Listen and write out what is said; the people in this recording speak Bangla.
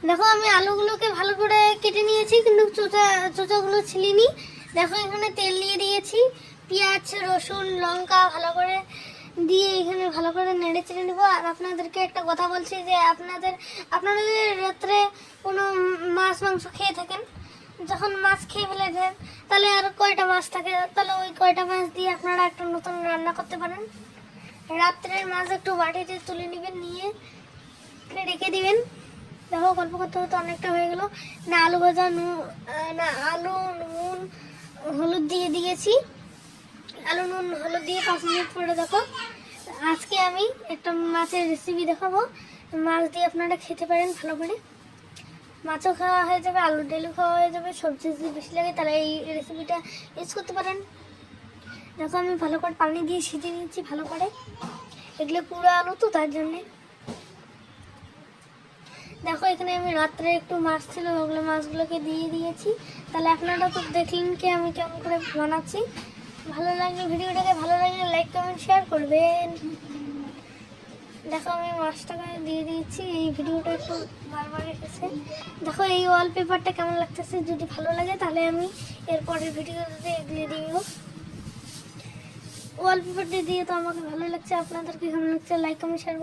দেখো আমি আলুগুলোকে ভালো করে কেটে নিয়েছি, কিন্তু চোচাগুলো ছিলিনি। দেখো এখানে তেল দিয়ে দিয়েছি, পেঁয়াজ রসুন লঙ্কা ভালো করে দিয়ে এখানে ভালো করে নেড়ে চেড়ে নেবো। আর আপনাদেরকে একটা কথা বলছি যে আপনারা যদি রাত্রে কোনো মাছ মাংস খেয়ে থাকেন, যখন মাছ খেয়ে ফেলে দেন, তাহলে আর কয়টা মাছ থাকে, তাহলে ওই কয়টা মাছ দিয়ে আপনারা একটা নতুন রান্না করতে পারেন। রাত্রের মাছ একটু বাটিতে তুলে নেবেন, নিয়ে রেখে দিবেন। দেখো গল্প করতে করতে অনেকটা হয়ে গেল। না আলু ভাজা আলু নুন হলুদ দিয়ে দিয়েছি, আলু নুন হলুদ দিয়ে 5 মিনিট পরে দেখো আজকে আমি একটা মাছের রেসিপি দেখাবো। মাছ দিয়ে আপনারা খেতে পারেন ভালো করে, মাছও খাওয়া হয়ে যাবে, আলু ডালও খাওয়া হয়ে যাবে। সবজি যদি বেশি লাগে তাহলে এই রেসিপিটা ইউজ করতে পারেন। দেখো আমি ভালো করে পানি দিয়ে সিঝে নিচ্ছি ভালো করে, এগুলো পুরো আলু তো তার জন্যে। দেখো এখানে আমি রাত্রে একটু মাছ ছিল, ওগুলো মাছগুলোকে দিয়ে দিয়েছি। তাহলে আপনারা তো দেখলেন কি আমি কেমন করে বানাচ্ছি। ভালো লাগলে ভিডিওটাকে ভালো লাগলে লাইক কমেন্ট শেয়ার করবেন। দেখো আমি মাছটাকে দিয়ে দিয়েছি, এই ভিডিওটা একটু বারবার এসেছে। দেখো এই ওয়ালপেপারটা কেমন লাগতেছে, যদি ভালো লাগে তাহলে আমি এরপরের ভিডিওতে এগুলি দিব। ওয়ালপেপারটা দিয়ে তো আমাকে ভালো লাগছে, আপনাদেরকে কেমন লাগছে লাইক কমেন্ট শেয়ার